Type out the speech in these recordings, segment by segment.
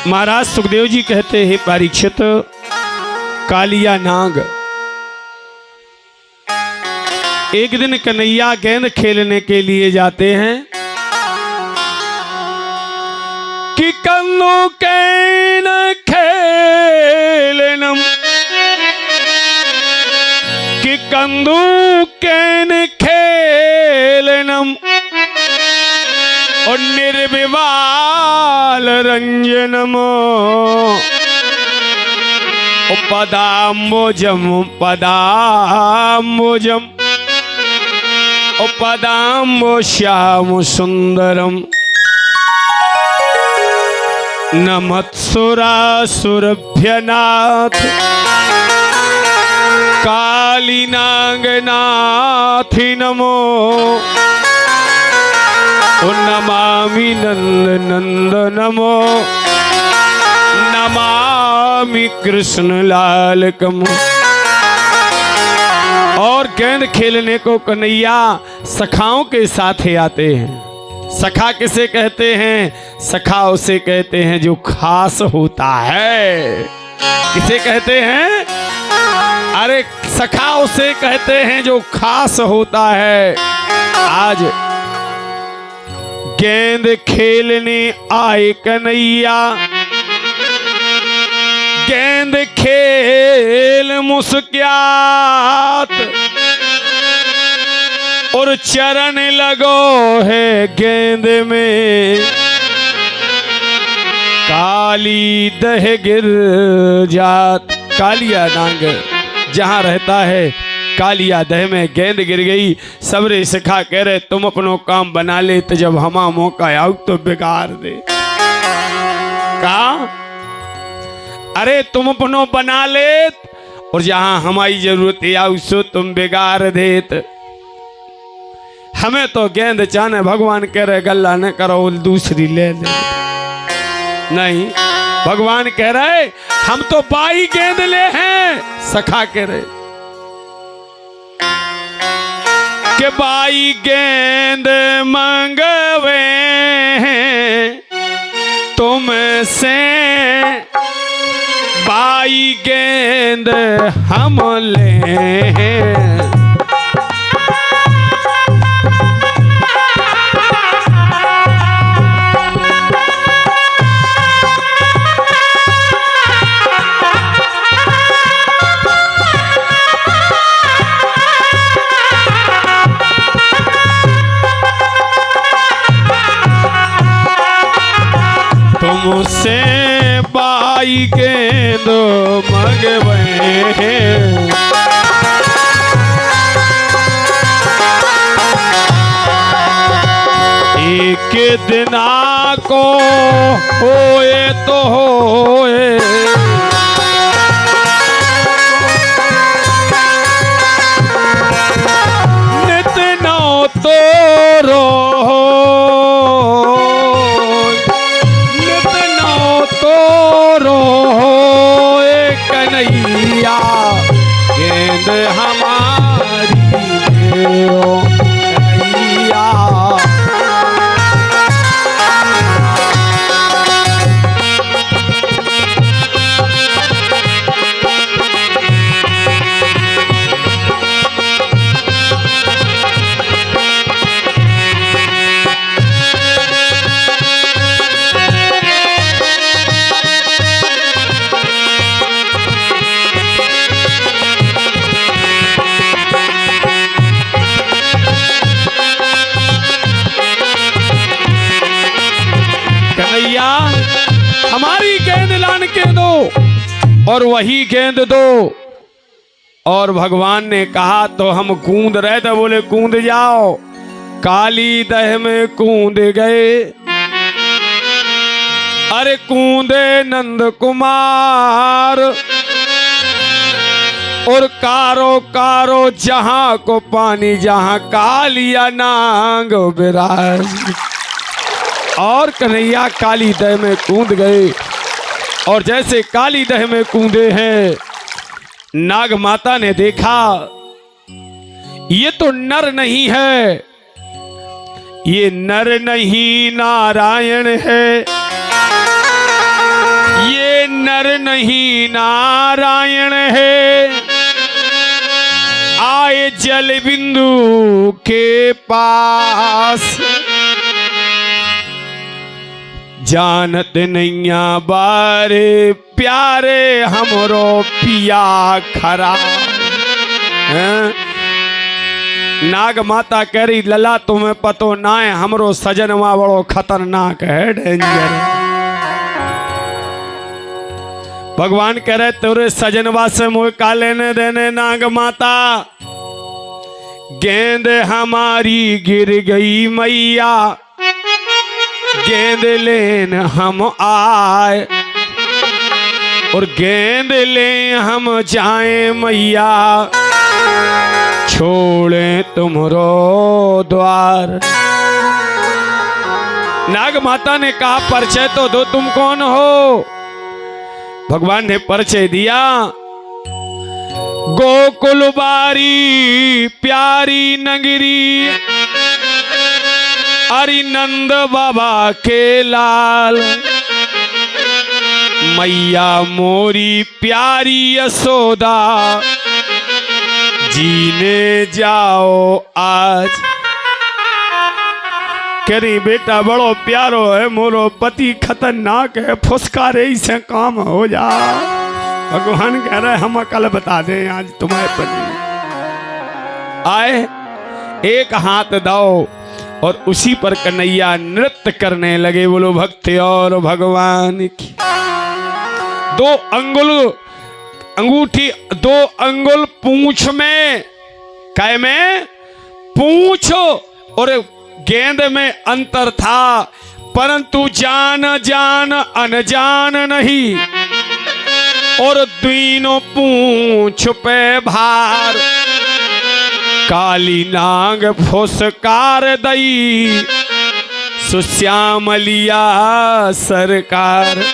महाराज सुखदेव जी कहते हैं परीक्षित, कालिया नाग एक दिन कन्हैया गेंद खेलने के लिए जाते हैं कि कंदू कैन खेलनम, कि कंदू कैन खेलनम और निर्विवाल रंजनम पदाम्बुजम पदाम्बुजम पदाम्बु श्याम सुंदरम नमत्सुरासुरभ्यनाथ कालीनागनाथि नमो नमामि नंद नंद नमो नमामि कृष्ण लाल कमो। और गेंद खेलने को कन्हैया सखाओं के साथ ही आते हैं। सखा किसे कहते हैं? सखा उसे कहते हैं जो खास होता है। किसे कहते हैं? अरे सखा उसे कहते हैं जो खास होता है। आज गेंद खेलने आए कन्हैया, गेंद खेल मुस्क्यात और चरण लगो है गेंद में, काली दह गिर जात। कालिया नाग जहां रहता है, कालिया दह में गेंद गिर गई। सबरे सखा कह रहे तुम अपनो काम बना ले, तो जब हमा मौका आउ तो बिगाड़ दे। कहा अरे तुम अपनो बना ले और जहां हमारी जरूरत आउ सो तुम बिगाड़ देत। हमें तो गेंद चाहने, भगवान कह रहे गल्ला न करो दूसरी ले ले। नहीं, भगवान कह रहे हम तो बाई गेंद ले हैं। सखा कह रहे कि बाई गेंद मंगवे हैं तुमसे, बाई गेंद हम ले हैं। तुमसे बाई गेंद मंगवे हैं, एक दिना को होए तो होए, नित नौ तो रो कन्हैया गेंद हमारी देओ कन्हैया। हमारी गेंद लान के दो और वही गेंद दो। और भगवान ने कहा तो हम कूद रहे थे, बोले कूद जाओ। काली दह में कूद गए, अरे कूदे नंद कुमार और कारो कारो जहां को पानी, जहां कालिया नाग विराज। और कन्हैया काली दह में कूद गए और जैसे काली दह में कूदे हैं, नाग माता ने देखा ये तो नर नहीं है, ये नर नहीं नारायण है। नर नहीं नारायण है, आए जल बिंदु के पास। जानत नैया बारे प्यारे हमरो पिया खरा। नाग माता कह रही लला तुम्हें पतो ना है, हमरो सजनवा बड़ो खतरनाक है, डेंजर। भगवान कह रहे तेरे सजनवा से मुझे का लेने देने नाग माता। गेंद हमारी गिर गई मैया, गेंद लेन हम आए, और गेंद ले हम जाए मैया, छोड़े तुमरो द्वार। नाग माता ने कहा परिचय तो दो, तुम कौन हो? भगवान ने परिचय दिया, गोकुल बारी प्यारी नगरी, अरि नंद बाबा के लाल, मैया मोरी प्यारी यशोदा, जीने जाओ आज। करी बेटा बड़ो प्यारो है, मोरो पति खतरनाक है, फुसकारे से काम हो जा। भगवान कह रहे हम कल बता दें, आज तुम्हारे पति आए, एक हाथ दो, और उसी पर कन्हैया नृत्य करने लगे। बोलो भक्ति और भगवान की। 2 अंगुल अंगूठी, 2 अंगुल पूंछ में, काय में पूंछ और गेंद में अंतर था, परंतु जान जान अनजान नहीं, और तीनों पूंछ पे भार। काली नाग फुसकार दई, सुश्यामलिया सरकार।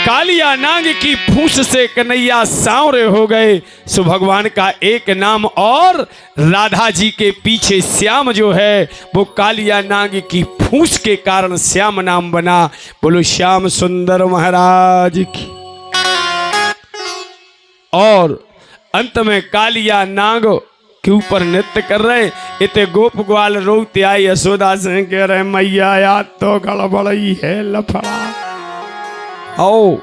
कालिया नाग की फूस से कन्हैया सांवरे हो गए। सो भगवान का एक नाम, और राधा जी के पीछे श्याम जो है वो कालिया नाग की फूस के कारण श्याम नाम बना। बोलो श्याम सुंदर महाराज की। और अंत में कालिया नाग के ऊपर नृत्य कर रहे। इतने गोप ग्वाल रोते आई, यशोदा से कह रहे मैया याद तो गड़बड़ई है लफड़ा। आओ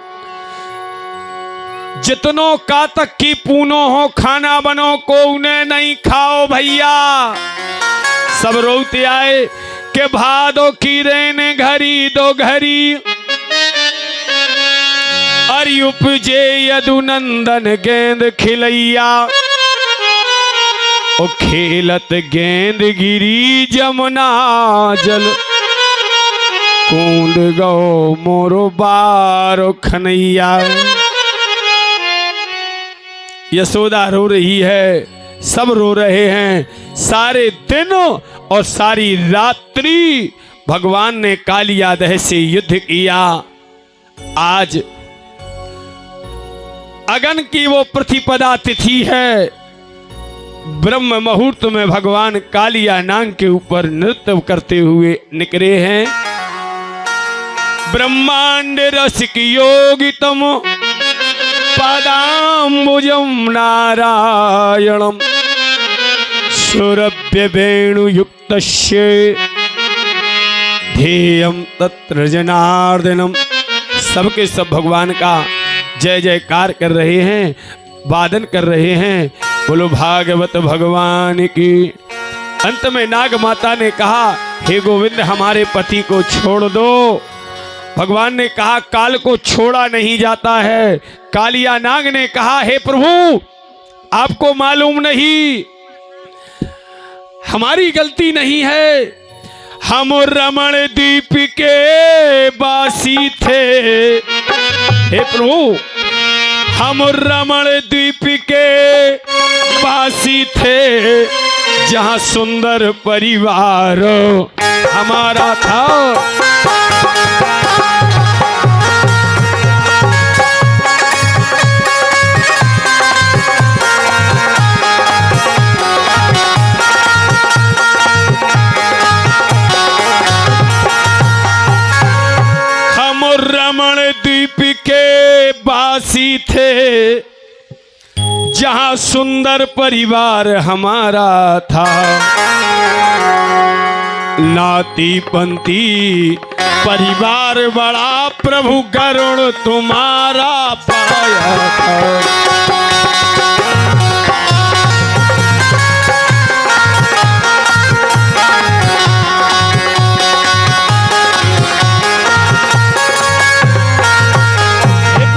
जितनों का तक की पूनो हो, खाना बनो को उन्हें नहीं खाओ भैया। सब रोते आए के भादो की रेने घरी दो घरी, अरि उपजे यदुनंदन गेंद खिलैया, ओ खेलत गेंद गिरी जमुना जल, कूद गो मोरो बारो खनैया। यशोदा रो रही है, सब रो रहे हैं। सारे दिन और सारी रात्रि भगवान ने कालिया दह से युद्ध किया। आज अगन की वो प्रतिपदा तिथि है, ब्रह्म मुहूर्त में भगवान कालिया नाग के ऊपर नृत्य करते हुए निकले हैं। ब्रह्मांड रसिक योगितम पदाम्बुजं नारायणं, सुरभ्य वेणुयुक्तस्य ध्येयं तत्र जनार्दनम। सबके सब भगवान का जय जयकार कर रहे हैं, वादन कर रहे हैं। बोलो भागवत भगवान की। अंत में नाग माता ने कहा हे गोविंद हमारे पति को छोड़ दो। भगवान ने कहा काल को छोड़ा नहीं जाता है। कालिया नाग ने कहा हे प्रभु आपको मालूम नहीं, हमारी गलती नहीं है, हम रमण द्वीप के वासी थे। हे प्रभु हम रमण द्वीप के वासी थे, जहां सुंदर परिवार हमारा था। हम रमण रमण द्वीप के वासी थे, जहां सुंदर परिवार हमारा था। नाती पंथी परिवार बड़ा, प्रभु गरुण तुम्हारा पाया था।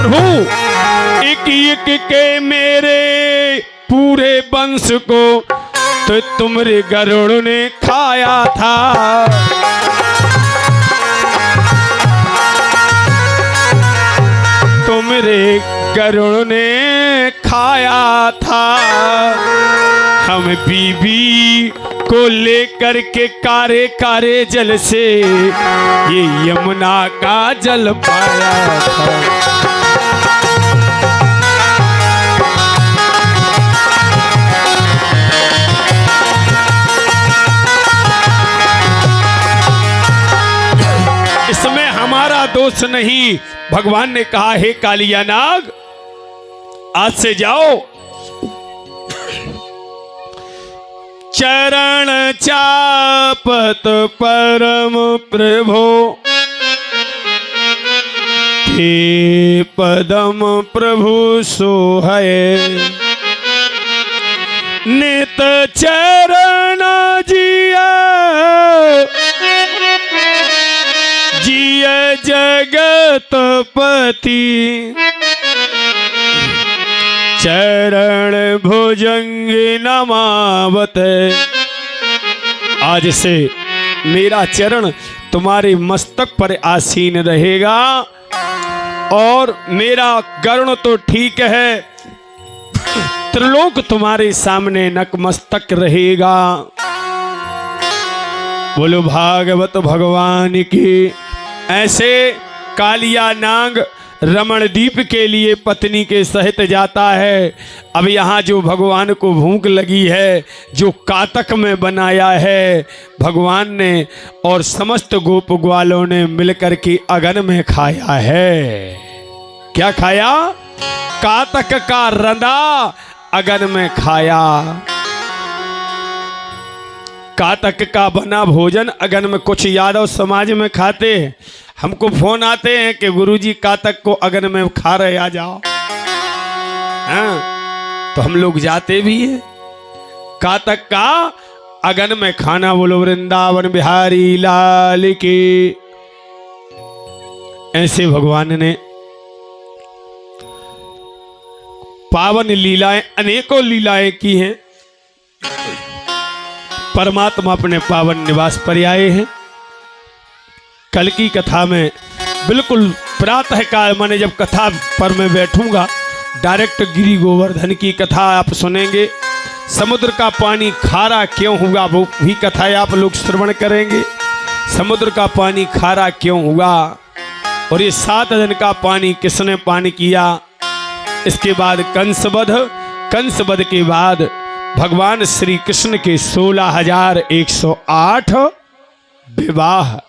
प्रभु एक एक के मेरे पूरे वंश को तो तुम्हारे गरुड़ ने खाया था। तुम्हारे गरुड़ ने खाया था। हम बीबी को लेकर के कारे कारे जल से ये यमुना का जल पाया था। इसमें हमारा दोष नहीं। भगवान ने कहा, हे कालिया नाग, आज से जाओ, चरण चापत परम प्रभो, हे पदम प्रभु सोहय। नित चरण जिया जिय जगतपति, चरण भुजंग नमावत। आज से मेरा चरण तुम्हारे मस्तक पर आसीन रहेगा और मेरा गरुण तो ठीक है, त्रिलोक तुम्हारे सामने नतमस्तक रहेगा। बोलो भागवत भगवान की। ऐसे कालिया नाग रमणदीप के लिए पत्नी के सहित जाता है। अब यहाँ जो भगवान को भूख लगी है, जो कातक में बनाया है भगवान ने और समस्त गोप ग्वालों ने मिलकर के अगन में खाया है। क्या खाया? कातक का रंदा अगन में खाया। कातक का बना भोजन अगन में। कुछ यादव समाज में खाते, हमको फोन आते हैं कि गुरुजी कातक को अगन में खा रहे, आ जाओ। हाँ, तो हम लोग जाते भी हैं। कातक का अगन में खाना। बोलो वृंदावन बिहारी लाल की। ऐसे भगवान ने पावन लीलाएं, अनेकों लीलाएं की हैं। परमात्मा अपने पावन निवास पर आए हैं। कल की कथा में बिल्कुल प्रातः काल, माने जब कथा पर मैं बैठूंगा, डायरेक्ट गिरि गोवर्धन की कथा आप सुनेंगे। समुद्र का पानी खारा क्यों हुआ, वो भी कथा आप लोग श्रवण करेंगे। समुद्र का पानी खारा क्यों हुआ और ये 7 दिन का पानी किसने पान किया। इसके बाद कंसवध के बाद भगवान श्री कृष्ण के 16,108 विवाह।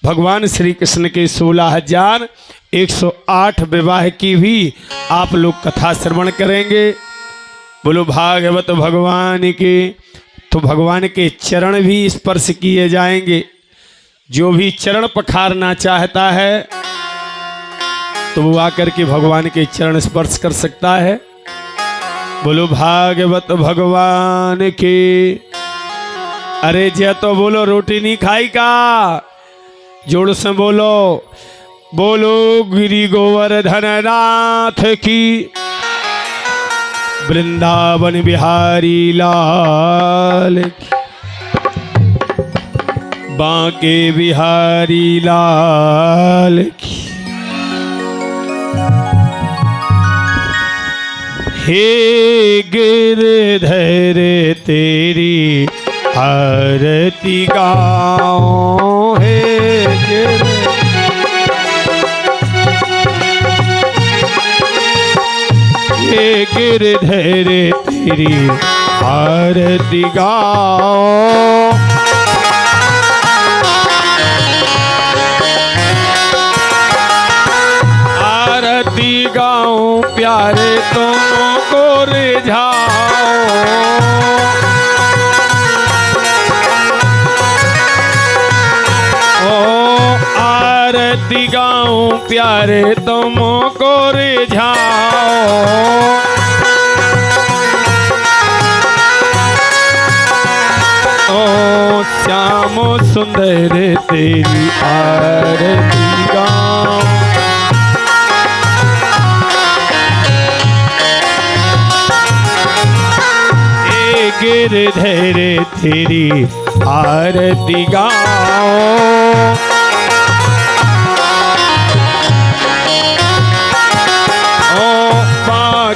भगवान श्री कृष्ण के 16,108 विवाह की भी आप लोग कथा श्रवण करेंगे। बोलो भागवत भगवान के। तो भगवान के चरण भी स्पर्श किए जाएंगे। जो भी चरण पखारना चाहता है तो वो आकर के भगवान के चरण स्पर्श कर सकता है। बोलो भागवत भगवान के। अरे जय तो बोलो, रोटी नहीं खाई का, जोड़ से बोलो। बोलो गिरि गोवर्धन नाथ की। वृंदावन बिहारी लाल की। बांके बिहारी लाल की। हे गिरधर तेरी आरती गाओ। हे गिरधर तेरी आरती गाओ। आरती गाऊं प्यारे तुमको रिझाओ, आरती गाऊं प्यारे तुमको रिझाओ। ओ श्याम सुंदर तेरी आरती गाऊं, हे गिरधर तेरी आरती गाऊं।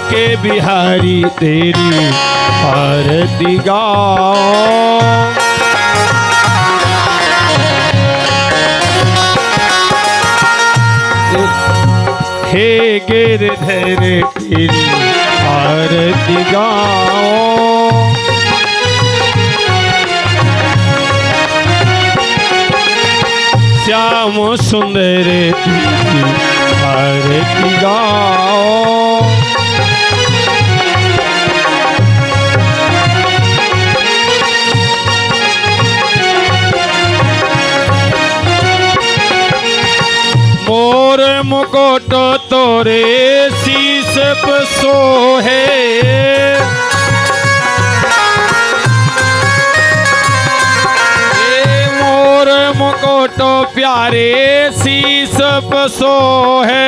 के बिहारी तेरी आरती गाओ, हे गिरधर तेरी आरती गाओ। श्याम सुंदर तेरी आरती गाओ, मोर मुकुट तोरे शीस पर सोहे, मोर मुकुट प्यारे शीस पर सोहे।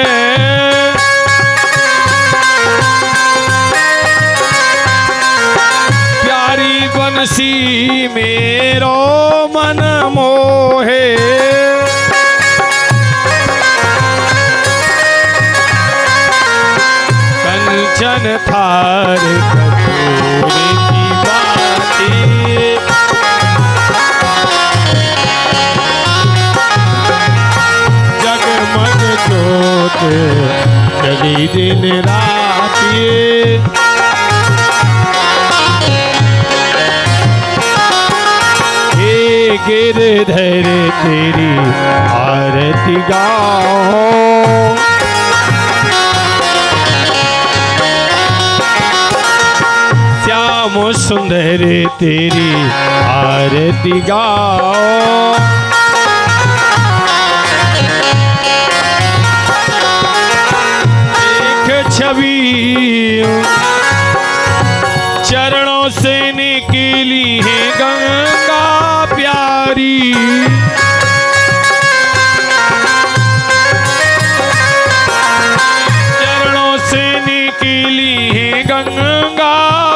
प्यारी बंसी मेरो मन मोहे, कंचन थार कपूर की बातें, जगमग जोत जगी दिन रात। हे गिरधर तेरी आरती गाओ, श्याम सुंदर तेरी आरती गाओ। एक छवि चरणों से निकली है गंगा प्यारी, चरणों से निकली है गंगा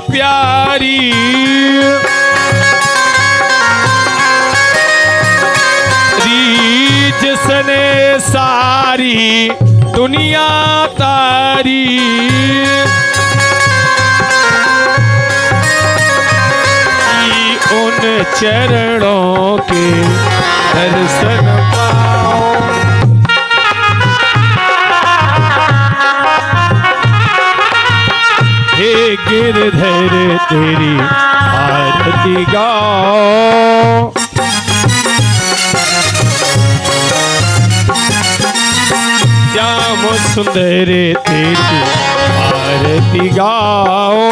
प्यारी। जिसने सारी दुनिया तारी, उन चरणों के दर्शन पाओ। हे गिरधर तेरी आरती गाओ, श्याम सुंदर तेरी आरती गाओ।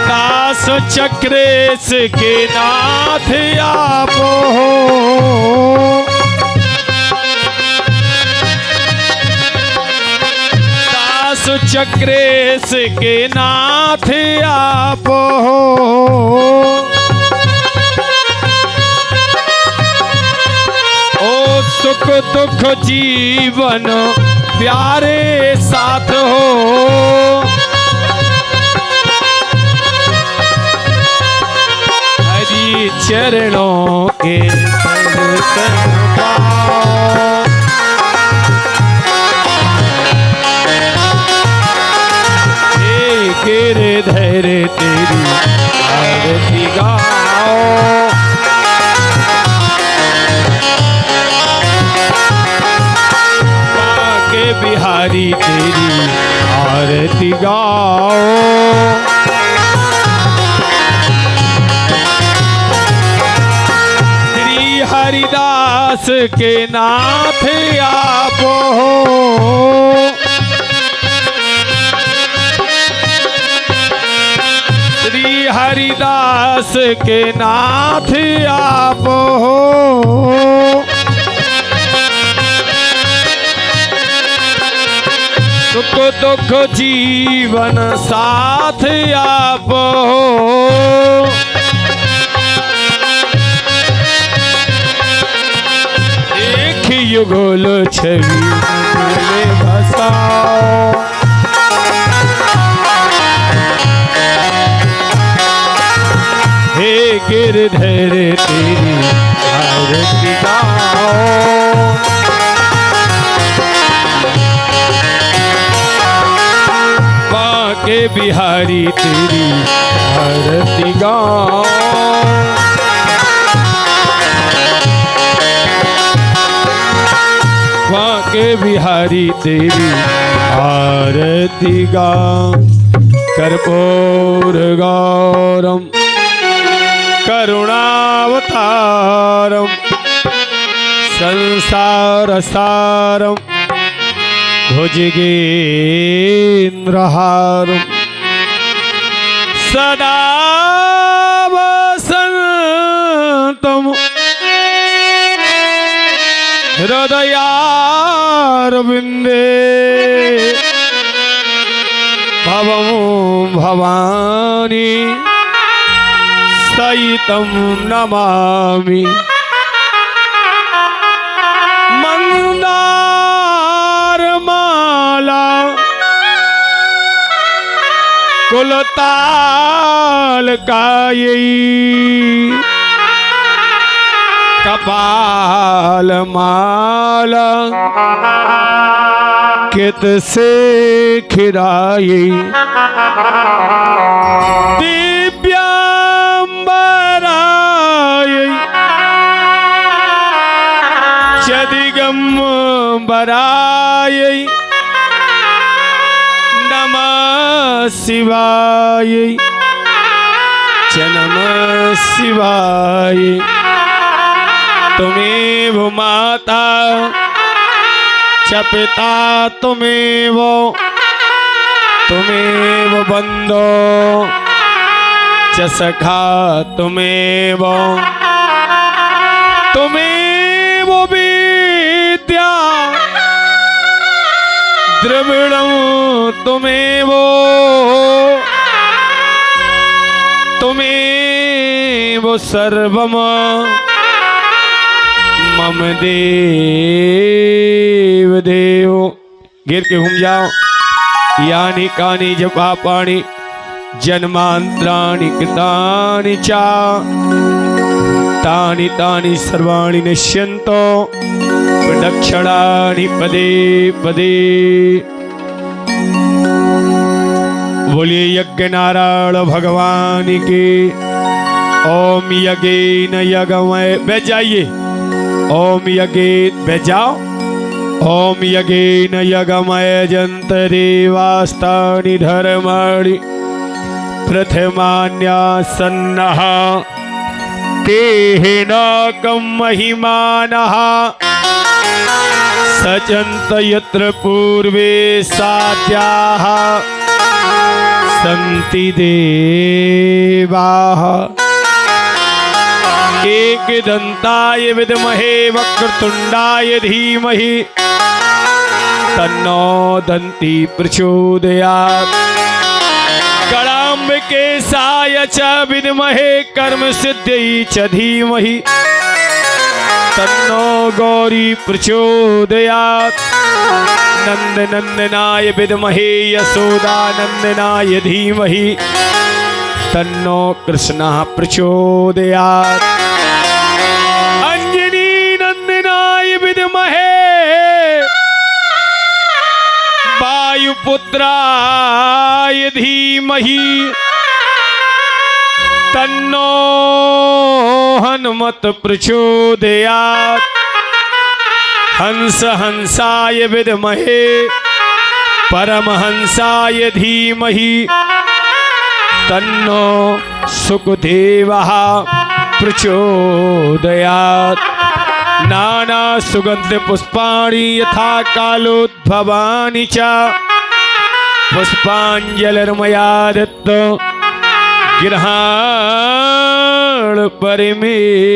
दास चक्रेश के नाथ आप हो, दास चक्रेश के नाथ आप हो। सुख दुख जीवन प्यारे साथ हो, हरि चरणों के दर्शन पाओ। हे गिरधर तेरी आरती गाओ, बिहारी तेरी आरती गाओ। श्री हरिदास हरिदास के नाथ आप हो। श्री हरिदास के नाथ आप हो। सुख दुख जीवन साथ आप हो। एक युगल छवि में बसाओ। हे गिरधर तेरी आरती गाओ। बांके बिहारी तेरी आरती गाओ। बांके बिहारी तेरी आरती गाओ। कर्पूर गौरम करुणावतारम संसार सारम भुजगेन्द्रहारम सदा वसन्तम हृदयारविन्दे भवं भवानी सहितं नमामि। मंदारमाला कुलताल कायी कपाल माला कित से खिराई। दिव्यांबराय चदिगंबराय नमः शिवाय च नमः शिवाय। तुमेव माता च पिता तुमेव तुमेव बंधो च सखा तुमेव तुमेव विद्या द्रविणं तुमेव तुमेव सर्वम मम देव देव। गिर के घूम जाओ। यानी कानी जपा पाणी जन्मांतराणि कृतानि चा तानि तानि सर्वाणि नश्यन्तो प्रदक्षिणानि पदे पदे। बोलिए यज्ञ नारायण भगवान के। ओम यज्ञेन यज्ञमय। बैठ जाइए। ओम यज्ञेन बैठ जाओ। ओम यज्ञेन यज्ञमय जन्तरेवास्तानि धर्माणि प्रथमान्यासन्नः तेहिनाकं महिमानः सचन्त यत्र पूर्वे साध्याः सन्ति देवाः। एकदन्ताय विद्महे वक्रतुण्डाय धीमहि तन्नो दन्ती प्रचोदयात्। गणाम्बिकेशाय च विद्महे कर्मसिद्ध्यै च धीमहि तन्नो गौरी प्रचोदयात्। नन्दनन्दनाय विद्महे यशोदानन्दनाय धीमहि तन्नो कृष्णः प्रचोदयात्। अंजनी नन्दनाय विद्महे वायुपुत्राय धीमहि तन्नो हनुमत प्रचोदयात्। हंस हंसाय विद्महे परमहंसाय धीमहि तन्नो सुखदेवः प्रचोदयात्। नाना सुगंध पुष्पाणि यथा कालोद्भवानि च पुष्पांजलिर्मया दत्त गृहाण परमेश्वरः।